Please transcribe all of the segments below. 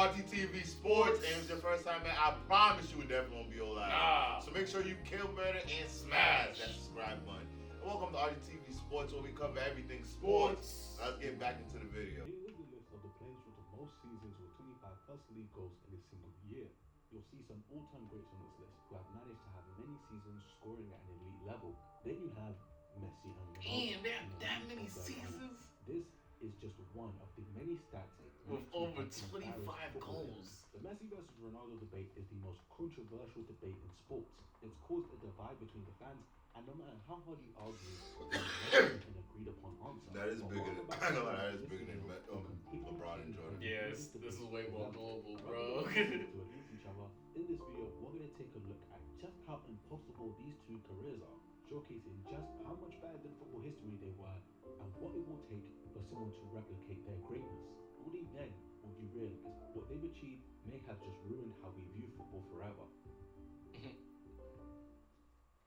RTTV Sports, and if it's your first time, man, I promise you it definitely won't be all that. Nah. So make sure you kill better and smash that subscribe button. And welcome to RTTV Sports, where we cover everything sports. Let's get back into the video. Here is the list of the players with the most seasons with 25 plus league goals in a single year. You'll see some all-time greats on this list who have managed to have many seasons scoring at an elite level. Then you have Messi and Ronaldo. Damn, they have that many seasons? This is just one of the many stats with over 25 goals. The Messi versus Ronaldo debate is the most controversial debate in sports. It's caused a divide between the fans, and no matter how hard you argue, there's an agreed upon answer. That is bigger than that is bigger than LeBron and Jordan. Yes, this is way more global, bro. In this video, we're going to take a look at just how impossible these two careers are, showcasing just how much better than football history they were and what it will take for someone to replicate their greatness. Only then will you realize what they've achieved may have just ruined how we view football forever.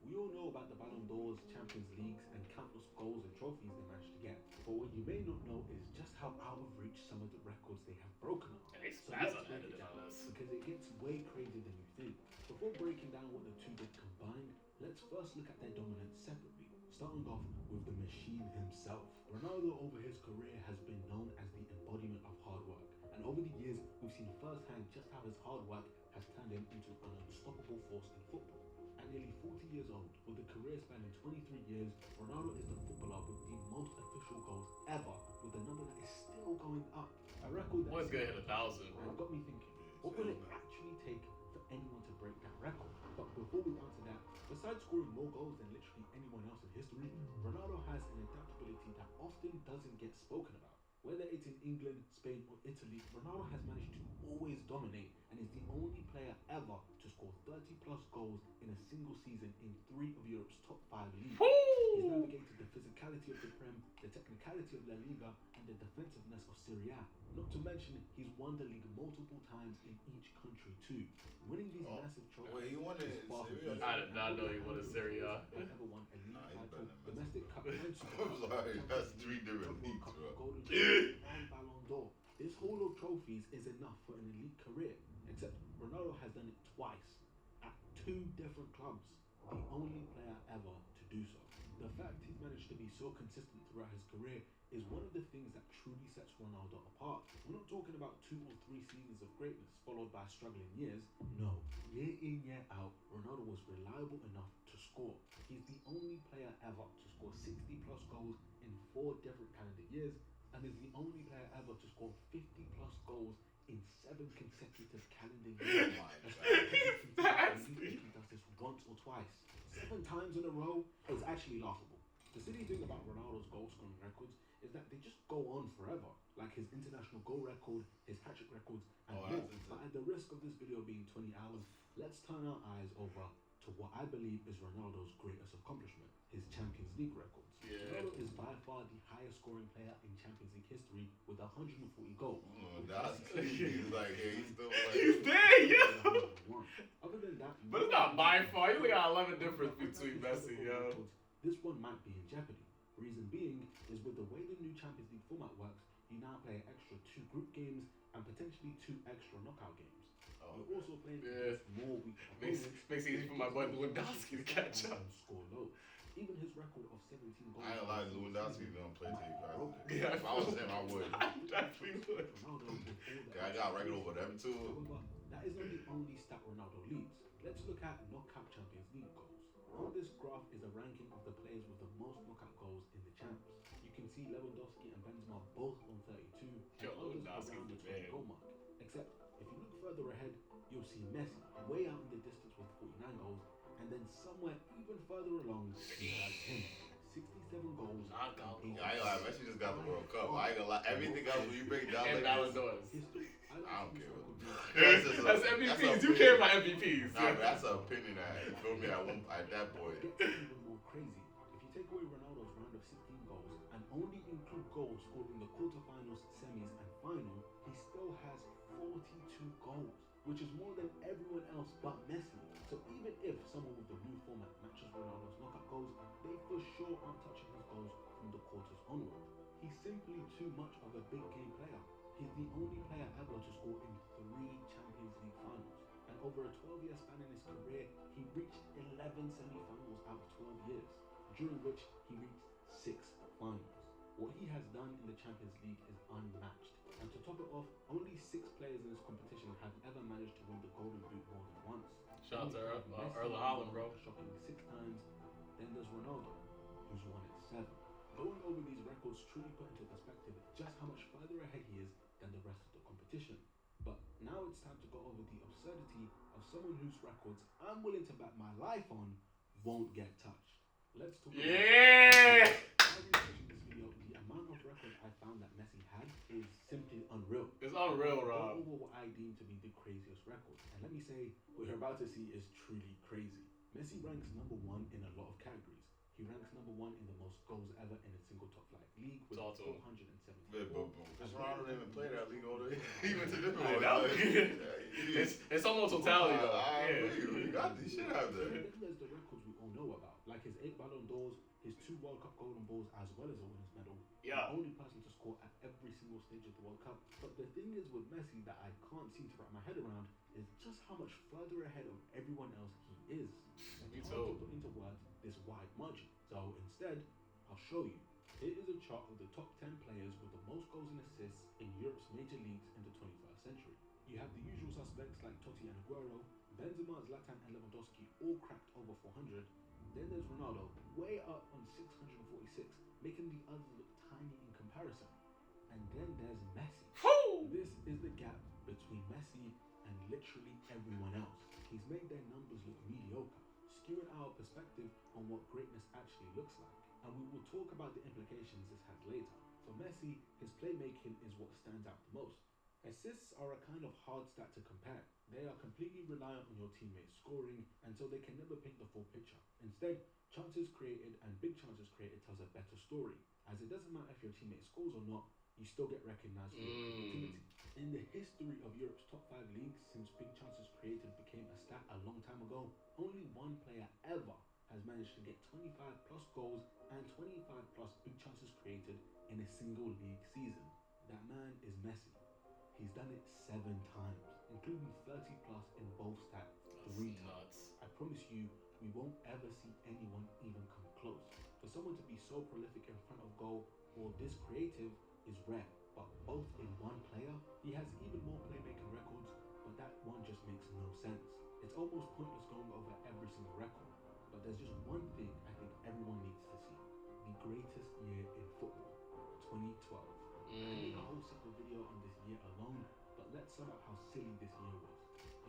We all know about the Ballon d'Ors, Champions Leagues, and countless goals and trophies they managed to get. But what you may not know is just how out of reach some of the records they have broken up. And they So spaz let's on break that it down, this. because it gets way crazier than you think. Before breaking down what the two did combined, let's first look at their dominance separately. Starting off with the machine himself. Ronaldo over his career has been known as the embodiment of hard work. And over the years, we've seen firsthand just how his hard work has turned him into an unstoppable force in football. At nearly 40 years old, with a career spanning 23 years, Ronaldo is the footballer with the most official goals ever, with a number that is still going up. A record Boy's that gonna hit 1,000, bro. got me thinking, what will it actually take for anyone to break that record? But before we answer that, besides scoring more goals than literally anyone else in history, Ronaldo has an adaptability that often doesn't get spoken about. Whether it's in England, Spain, or Italy, Ronaldo has managed to always dominate and is the only player ever to score 30 plus goals in a single season in 3 of Europe's top 5 leagues. He's navigated the physicality of the Prem, the technicality of La Liga, and the defensiveness of Serie A. Not to mention, he's won the league multiple times in each country too. Winning these massive trophies. Wait, he won it in Serie A? I did not know he won a Serie A. Ever won a league title, better than domestic cup, and I'm sorry, that's 3 different leagues, bro. Golden Glove, and Ballon d'Or. This haul of trophies is enough for an elite career, except Ronaldo has done it twice at 2 different clubs, the only player ever to do so. The fact he's managed to be so consistent throughout his career is one of the things that truly sets Ronaldo apart. We're not talking about 2 or 3 seasons of greatness followed by struggling years. No, year in, year out, Ronaldo was reliable enough to score. He's the only player ever to score 60 plus goals in 4 different calendar years, and is the only player ever to score 50 plus goals in 7 consecutive calendar years. He does this once or twice. 7 times in a row is actually laughable. The silly thing about Ronaldo's goal scoring records is that they just go on forever, like his international goal record, his hat-trick records, and more. But at the risk of this video being 20 hours, let's turn our eyes over to what I believe is Ronaldo's greatest accomplishment, his Champions League records. Ronaldo is by far the highest scoring player in Champions League history with 140 goals. That's he's like, yeah, he's still like, He's there, yo. Other than that, But it's not my fault. You only got 11 difference between Messi, yo. This one might be in jeopardy. Reason being is with the way the new Champions League format works, you now play an extra 2 group games and potentially 2 extra knockout games. You're also playing against more weak opponents. Makes it easy for my boy Lewandowski to catch up. Score low. Even his record of 17 goals. I ain't lie, Lewandowski don't play till he passes. Yeah, If I was him, I would. Definitely would. I got record over them too. However, that is not the only stat Ronaldo leads. Let's look at knockout Champions League goals. On this graph is a ranking of the players with the most knockout goals in the champs. You can see Lewandowski and Benzema both on 32, and others around the 20 goal mark. Except, if you look further ahead, you'll see Messi way out in the distance with 49 goals, and then somewhere even further along, you have him, 67 goals. I ain't gonna lie, Messi just got the World Cup. I ain't gonna lie, everything else when you break it down And like Ballon this, d'Ors. I don't care. That's MVPs. You care about MVPs. Nah, but that's an opinion that, you feel me, at that point. It gets even more crazy. If you take away Ronaldo's round of 16 goals and only include goals scored in the quarterfinals, semis, and final, he still has 42 goals, which is more than everyone else but Messi. So even if someone with the new format matches Ronaldo's knockout goals, they for sure aren't touching his goals from the quarters onward. He's simply too much of a big game player. He's the only player ever to score in over a 12-year span in his career, he reached 11 semi-finals out of 12 years, during which he reached 6 finals. What he has done in the Champions League is unmatched. And to top it off, only 6 players in this competition have ever managed to win the Golden Boot more than once. Shout out to Messi Erling has Haaland, won bro. a shocking 6 times. Then there's Ronaldo, who's won it 7. Going over these records truly put into perspective just how much further ahead he is than the rest of the competition. But now it's time to go over the absurdity of someone whose records I'm willing to bet my life on won't get touched. Let's talk about Yeah! While researching this video, the amount of records I found that Messi had is simply unreal. It's unreal, Go Rob. over what I deem to be the craziest records. And let me say, what you're about to see is truly crazy. Messi ranks number 1 in a lot of categories. He ranks number 1 in the most goals ever in a single top flight league with Talk to him. 474. Because Ronaldo didn't even play that league all the way. He went to this Yeah, one. that was good. It's almost totality, though. I Yeah. agree. You got this shit out there. Then there's the records we all know about, like his 8 Ballon d'Ors, his 2 World Cup Golden Balls, as well as a winner's medal. Yeah. The only person to score at every single stage of the World Cup. But the thing is with Messi that I can't seem to wrap my head around is just how much further ahead of everyone else he is. Me It's too. hard to put into words this wide margin. So instead, I'll show you. Here is a chart of the top 10 players with the most goals and assists in Europe's major leagues in the 21st century. You have the usual suspects like Totti and Aguero, Benzema, Zlatan and Lewandowski all cracked over 400. Then there's Ronaldo, way up on 646, making the others look tiny in comparison. And then there's Messi. Woo! This is the gap between Messi and literally everyone else. He's made their numbers look mediocre, skewing our perspective on what greatness actually looks like. And we will talk about the implications this has later. For Messi, his playmaking is what stands out the most. Assists are a kind of hard stat to compare. They are completely reliant on your teammates scoring, and so they can never paint the full picture. Instead, chances created and big chances created tells a better story, as it doesn't matter if your teammate scores or not, you still get recognized for your creativity. In the history of Europe's top 5 leagues, since big chances created became a stat a long time ago, only one player ever has managed to get 25 plus goals and 25 plus big chances created in a single league season. That man is Messi. He's done it 7 times, including 30 plus in both stats 3 times. I promise you, we won't ever see anyone even come close. For someone to be so prolific in front of goal or this creative is rare, but both in one player, he has even more playmaking records, but that one just makes no sense. It's almost pointless going over every single record, but there's just one thing I think everyone needs to see. The greatest year in football, 2012. I made a whole separate video on this year alone, but let's sum up how silly this year was.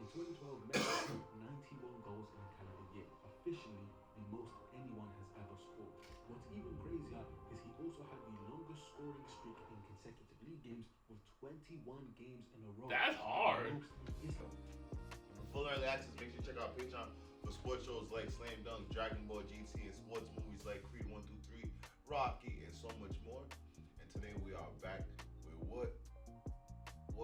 In 2012, Messi scored 91 goals in a calendar year, officially the most anyone has ever scored. What's even crazier is he also had the longest scoring streak in consecutive league games with 21 games in a row. That's hard. For full early access, make sure you check out Patreon for sports shows like Slam Dunk, Dragon Ball GT, and sports movies like Creed 1, 2, 3, Rocky, and so much more. And today we are back with what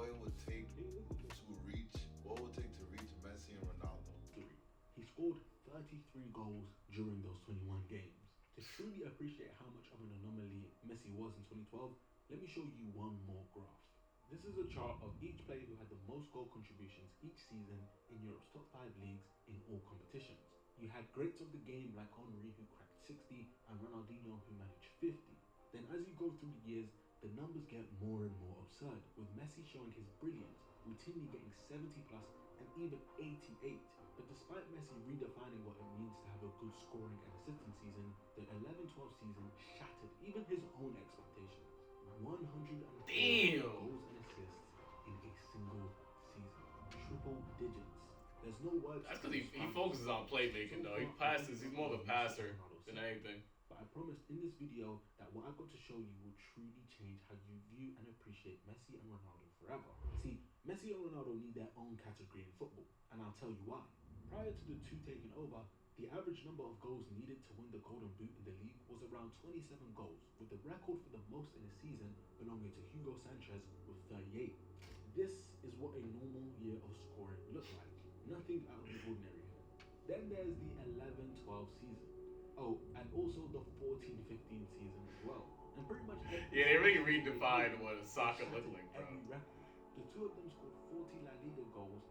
it would take to reach Messi and Ronaldo. He scored 33 goals during those 21 games. To truly appreciate how much of an anomaly Messi was in 2012, let me show you one more graph. This is a chart of each player who had the most goal contributions each season in Europe's top 5 leagues in all competitions. You had greats of the game like Henry who cracked 60 and Ronaldinho who managed 50. Then as you go through the years, the numbers get more and more absurd, with Messi showing his brilliance, routinely getting 70 plus and even 88. But despite Messi redefining what it means to have a good scoring and assisting season, the 11-12 season shattered even his own expectations. 104 goals and assists in a single season. Triple digits. There's no words. That's because he focuses on playmaking, though. He passes. He's more of a passer than anything. But I promised in this video that what I've got to show you will truly change how you view and appreciate Messi and Ronaldo forever. See, Messi and Ronaldo need their own category in football, and I'll tell you why. Prior to the two taking over, the average number of goals needed to win the Golden Boot in the league was around 27 goals, with the record for the most in a season belonging to Hugo Sanchez with 38. This is what a normal year of scoring looked like. Nothing out of the ordinary here. Then there's the 11-12 season. Oh, and also the 14-15 season as well. And pretty much Yeah, they really redefined what a soccer looked like, bro. every record. The two of them scored 40 La Liga goals,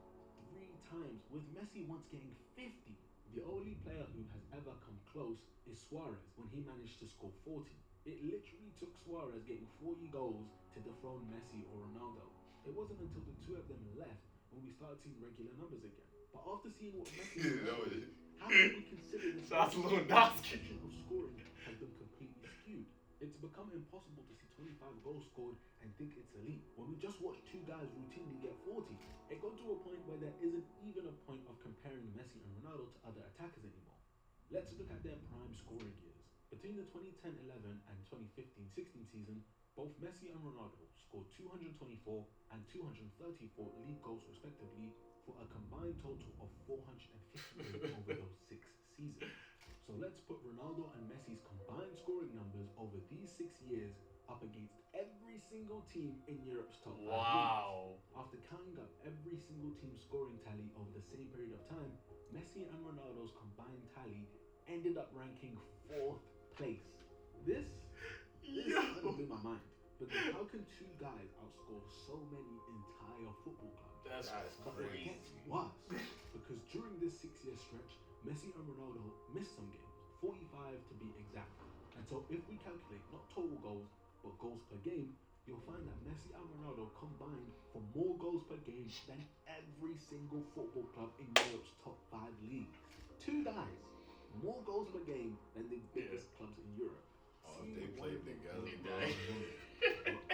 times, with Messi once getting 50. The only player who has ever come close is Suarez when he managed to score 40. It literally took Suarez getting 40 goals to dethrone Messi or Ronaldo. It wasn't until the two of them left when we started seeing regular numbers again. But after seeing what Messi and Ronaldo did, how can we consider this? Shots The Lewandowski. perception of scoring has been completely skewed. It's become impossible to see 25 goals scored and think it's elite. When we just watch two guys routinely get 40, it got to a point where there isn't even a point of comparing Messi and Ronaldo to other attackers anymore. Let's look at their prime scoring years. Between the 2010-11 and 2015-16 season, both Messi and Ronaldo scored 224 and 234 league goals respectively for a combined total of 458 over those 6 seasons. So let's put Ronaldo and Messi's combined scoring numbers over these 6 years up against every single team in Europe's top 5 Wow. leagues. After counting up every single team's scoring tally over the same period of time, Messi and Ronaldo's combined tally ended up ranking 4th place. This kind of blew my mind. Because how can two guys outscore so many entire football clubs? That's But it crazy. gets worse. Because during this 6-year stretch, Messi and Ronaldo missed some games, 45 to be exact. And so if we calculate not total goals, but goals per game, you'll find that Messi and Ronaldo combined for more goals per game than every single football club in Europe's top 5 leagues. Two guys, more goals per game than the biggest clubs in Europe. Oh, if they played together, bro. They-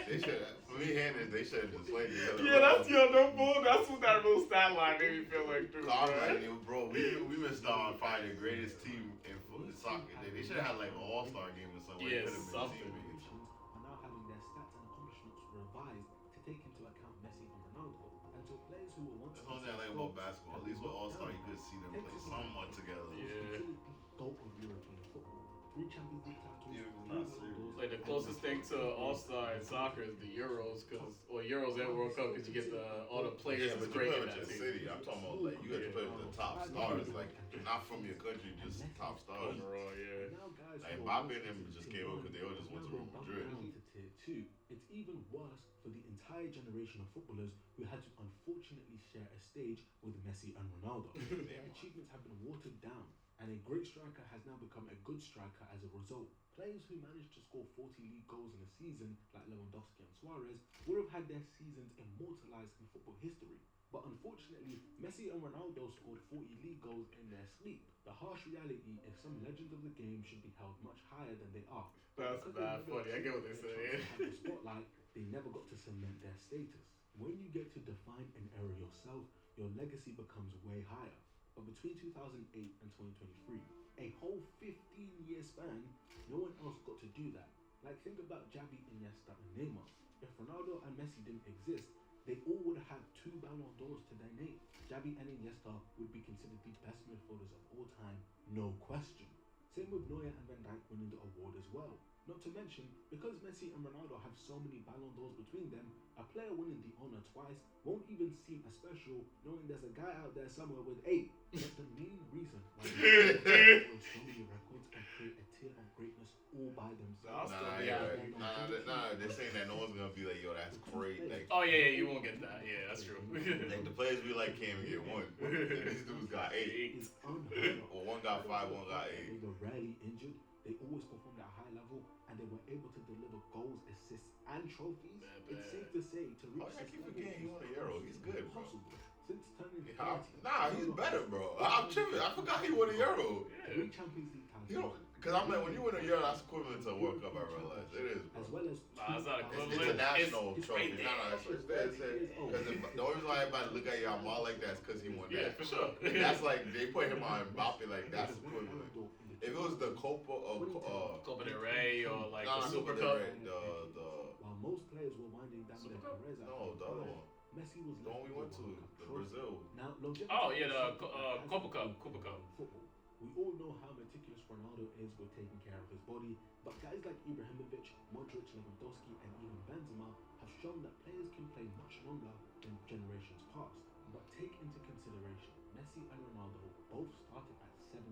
They should, for me, Hernandez, they should have just played together. Yeah, that's no bull. That's what that real stat line made me feel like too, I'm bro. like, bro, we missed out on finding the greatest team in soccer. They should have had like an all-star game or something. Yeah, It could have been something. teammates. Are now having their stats and accomplishments revised to take into account Messi and Ronaldo. And so players who were once That's one thing I like about basketball. At least with all-star, you could see them play somewhat together. Yeah. GOAT of European football. 3 Champions League titles, Yeah, it was 3 not Ballon serious. d'Ors, Like the closest thing to All-Star in soccer is the Euros, or Euros and World Cup, because you get all the players Yeah, that's but you great play in with that your team. city. I'm talking about like you got to play with the top stars, like not from your country, just top stars. Overall, yeah. Now guys Like who Mbappe are and them just came up because they all just went to Real now Madrid. down to tier 2. It's even worse for the entire generation of footballers who had to unfortunately share a stage with Messi and Ronaldo. Their achievements have been watered down, and a great striker has now become a good striker as a result. Players who managed to score 40 league goals in a season, like Lewandowski and Suarez, would have had their seasons immortalized in football history. But unfortunately, Messi and Ronaldo scored 40 league goals in their sleep. The harsh reality is some legends of the game should be held much higher than they are. That's Because bad they never funny. I get what they're took saying. the chance to have the spotlight, they never got to cement their status. When you get to define an era yourself, your legacy becomes way higher. But between 2008 and 2023, a whole 15-year span, no one else got to do that. Like, think about Xavi, Iniesta, and Neymar. If Ronaldo and Messi didn't exist, they all would have had 2 Ballon d'Ors to their name. Xavi and Iniesta would be considered the best midfielders of all time, no question. Same with Neuer and Van Dijk winning the award as well. Not to mention, because Messi and Ronaldo have so many Ballon d'Ors between them, a player winning the honor twice won't even seem as special knowing there's a guy out there somewhere with 8. But the main reason why they hold so many records and create a tier of greatness all by themselves. They're saying that no one's gonna be like, yo, that's great. Like, Oh yeah, you won't get that. Yeah, that's true. like the players we like can't even get 1. And these dudes got 8. Is unheard of. Or one got 5, one got 8. They were rarely injured. They always performed at a high level, and they were able to deliver goals, assists, and trophies. It's safe to say to reach I this keep level forgetting he won a Euro. He's good, bro. impossible. Since turning 30, Nah, he's better, bro. I'm tripping. I forgot he won a Euro. 3 Champions League titles. Because I'm like, when you win a Euro, that's equivalent to a World Cup, I realize. It is, As bro. well as Nah, it's not equivalent. It's a national It's trophy. right there. Because the only reason why everybody look at Yamal like that is because he won Yeah, that. for sure. That's like, they put him on Mbappe, like, that's equivalent. If it was the Copa of, Copa del Rey or like nah, the Super Copa del Cup. Rey, the While most players were winding down their Super Cup? careers at No, the other 35, one. Messi was The one we went to, the Brazil. Now, longevity Oh, yeah, the is something that Copa hasn't Cup, been Copa Cup. in football. We all know how meticulous Ronaldo is with taking care of his body, but guys like Ibrahimovic, Modric, Lewandowski, and even Benzema have shown that players can play much longer than generations past. But take into consideration, Messi and Ronaldo both started at 17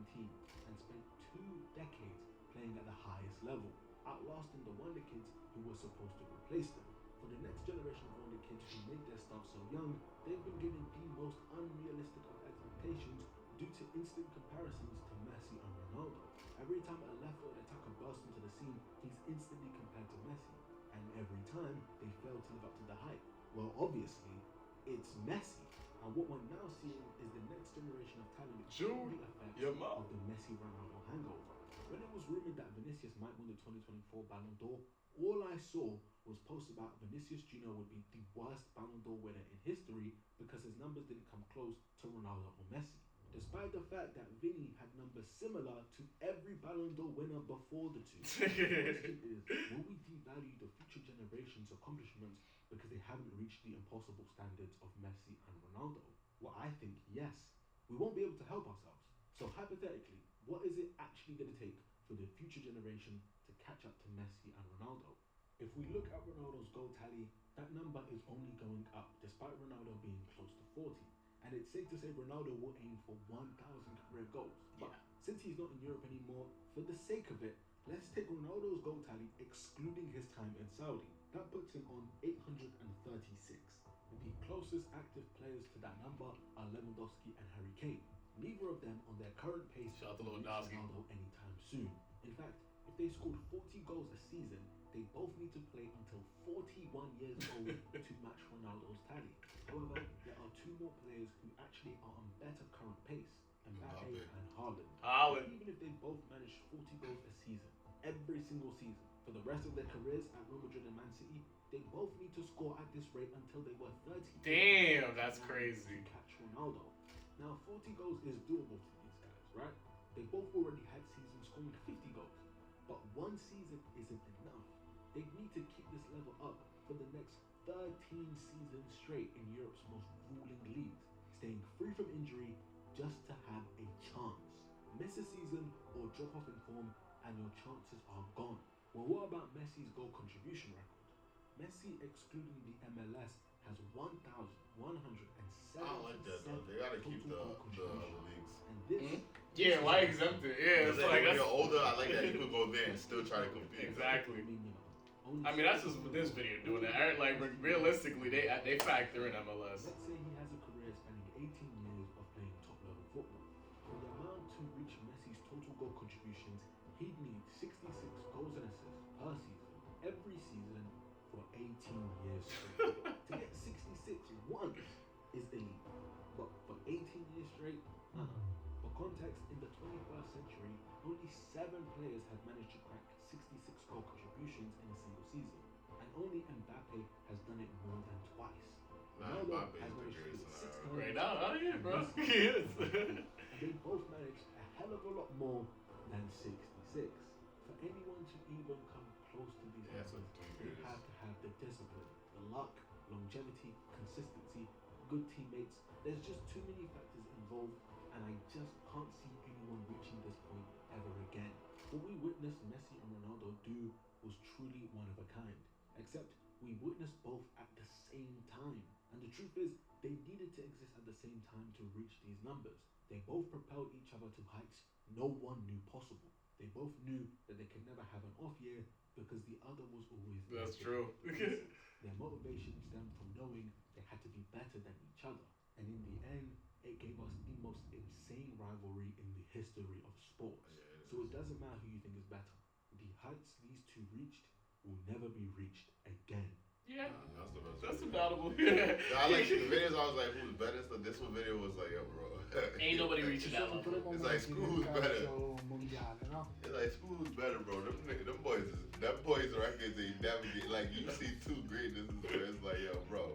and spent 2 decades playing at the highest level, outlasting the wonder kids who were supposed to replace them. For For the next generation of older kids who made their start so young, they've been given the most unrealistic of expectations due to instant comparisons to Messi and Ronaldo. Every time a left-foot attacker bursts into the scene, he's instantly compared to Messi. And every time, they fail to live up to the hype. Well, obviously, it's Messi. And what we're now seeing is the next generation of talent feeling the effects of the Messi-Ronaldo hangover. When it was rumored that Vinicius might win the 2024 Ballon d'Or, all I saw was posts about Vinicius Jr. would be the worst Ballon d'Or winner in history because his numbers didn't come close to Ronaldo or Messi. Despite the fact that Vinny had numbers similar to every Ballon d'Or winner before the two. The question is, will we devalue the future generation's accomplishments because they haven't reached the impossible standards of Messi and Ronaldo? Well, I think yes. We won't be able to help ourselves. So hypothetically, what is it actually going to take for the future generation to catch up to Messi and Ronaldo? If we look at Ronaldo's goal tally, that number is only going up despite Ronaldo being close to 40. And it's safe to say Ronaldo will aim for 1,000 career goals. But since he's not in Europe anymore, for the sake of it, let's take Ronaldo's goal tally excluding his time in Saudi. That puts him on 836. The closest active players to that number are Lewandowski and Harry Kane. Neither of them on their current pace Shout out to will reach Lewandowski. Ronaldo anytime soon. In fact, if they scored 40 goals a season, they both need to play until 41 years old to match Ronaldo's tally. However, there are two more players who actually are on better current pace, Mbappe and Haaland. Even if they both manage 40 goals a season, every single season, for the rest of their careers at Real Madrid and Man City, they both need to score at this rate until they were 30. Damn, that's crazy. To catch Ronaldo. Now, 40 goals is doable to these guys, right? They both already had seasons scoring 50 goals. But one season isn't enough. They need to keep this level up for the next 13 seasons straight in Europe's most ruling leagues, staying free from injury just to have a chance. Miss a season or drop off in form and your chances are gone. Well, what about Messi's goal contribution record? Messi, excluding the MLS, has 1,177 I don't like that though. They gotta keep the other leagues. And this Yeah, why exempt it? Yeah, it's like when that's you're older, I like that you could go there and still try to compete. exactly. I mean, that's just this video doing that. Like realistically, they factor in MLS. Let's say he has a career spanning 18 years of playing top level football. For the amount to reach Messi's total goal contributions, he'd need 66 goals and assists per season, every season for 18 years straight. To get 66 once is elite, but for 18 years straight, For context, in the 21st century, only 7 players have managed to crack 66 goal contributions in a single season, and only Mbappe has done it more than twice. Ronaldo has managed to do it 6 times. Right now, oh yeah, bro. He is. And they both managed a hell of a lot more than 66. For anyone to even come close to these numbers, they have to have the discipline, the luck, longevity, consistency, good teammates. There's just too many factors involved, and I just can't see anyone reaching this point ever again. What we witnessed Messi and Ronaldo do was truly one of a kind, except we witnessed both at the same time. And the truth is, they needed to exist at the same time to reach these numbers. They both propelled each other to heights no one knew possible. They both knew that they could never have an off year because the other was always there. That's true. Their motivation stemmed from knowing they had to be better than each other. And in the end, it gave us the most insane rivalry in the history of sports. So it doesn't matter who you think is better. The heights these two reached will never be reached again. Yeah, That's the best. that's invaluable. I like the videos. I was like, who's better? So this one video was like, yo, bro. Ain't nobody reaching that level. It's like school's better. Mondiale, no? It's like school's better, bro. Them boys records they never get. Like you see two greatnesses where it's like, yo, bro.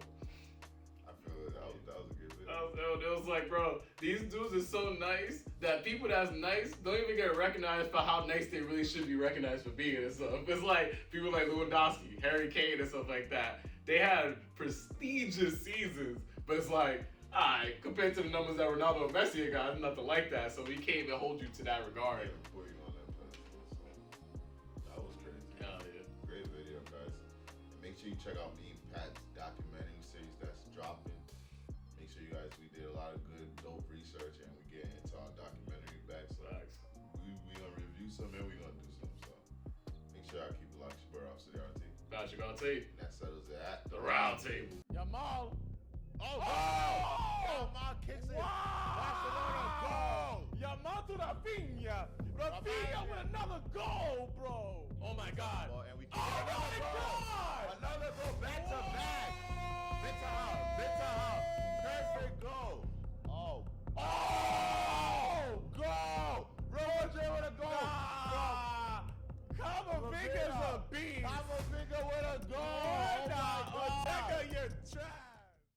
I feel it. That was a good video. It was like, bro, these dudes are so nice that people that's nice don't even get recognized for how nice they really should be recognized for being and stuff. It's like people like Lewandowski, Harry Kane, and stuff like that. They had prestigious seasons, but it's like, alright, compared to the numbers that Ronaldo and Messi got, it's nothing like that. So we can't even hold you to that regard. Before you on that pedestal, so that was crazy. Oh, yeah. Great video, guys. Make sure you check out me and Pat's documentary series that's dropping. Make sure you guys, we did a lot of good, dope research, and we get into our documentary back. So we gonna review some and we gonna do some. So make sure I keep the lock spur off. So RT. Patricrt. That's that settles it at The round table. Yamal. Oh! Yamal kicks it. Barcelona goal. Yamal to Rafinha. Rafinha with another goal, bro. Oh my God. And we Oh my God. Another goal, back to back. Bitter. Perfect goal. Oh, Goal. Real Madrid with a goal. Camavinga's a beast. Camavinga with a goal. Ortega, you're trash.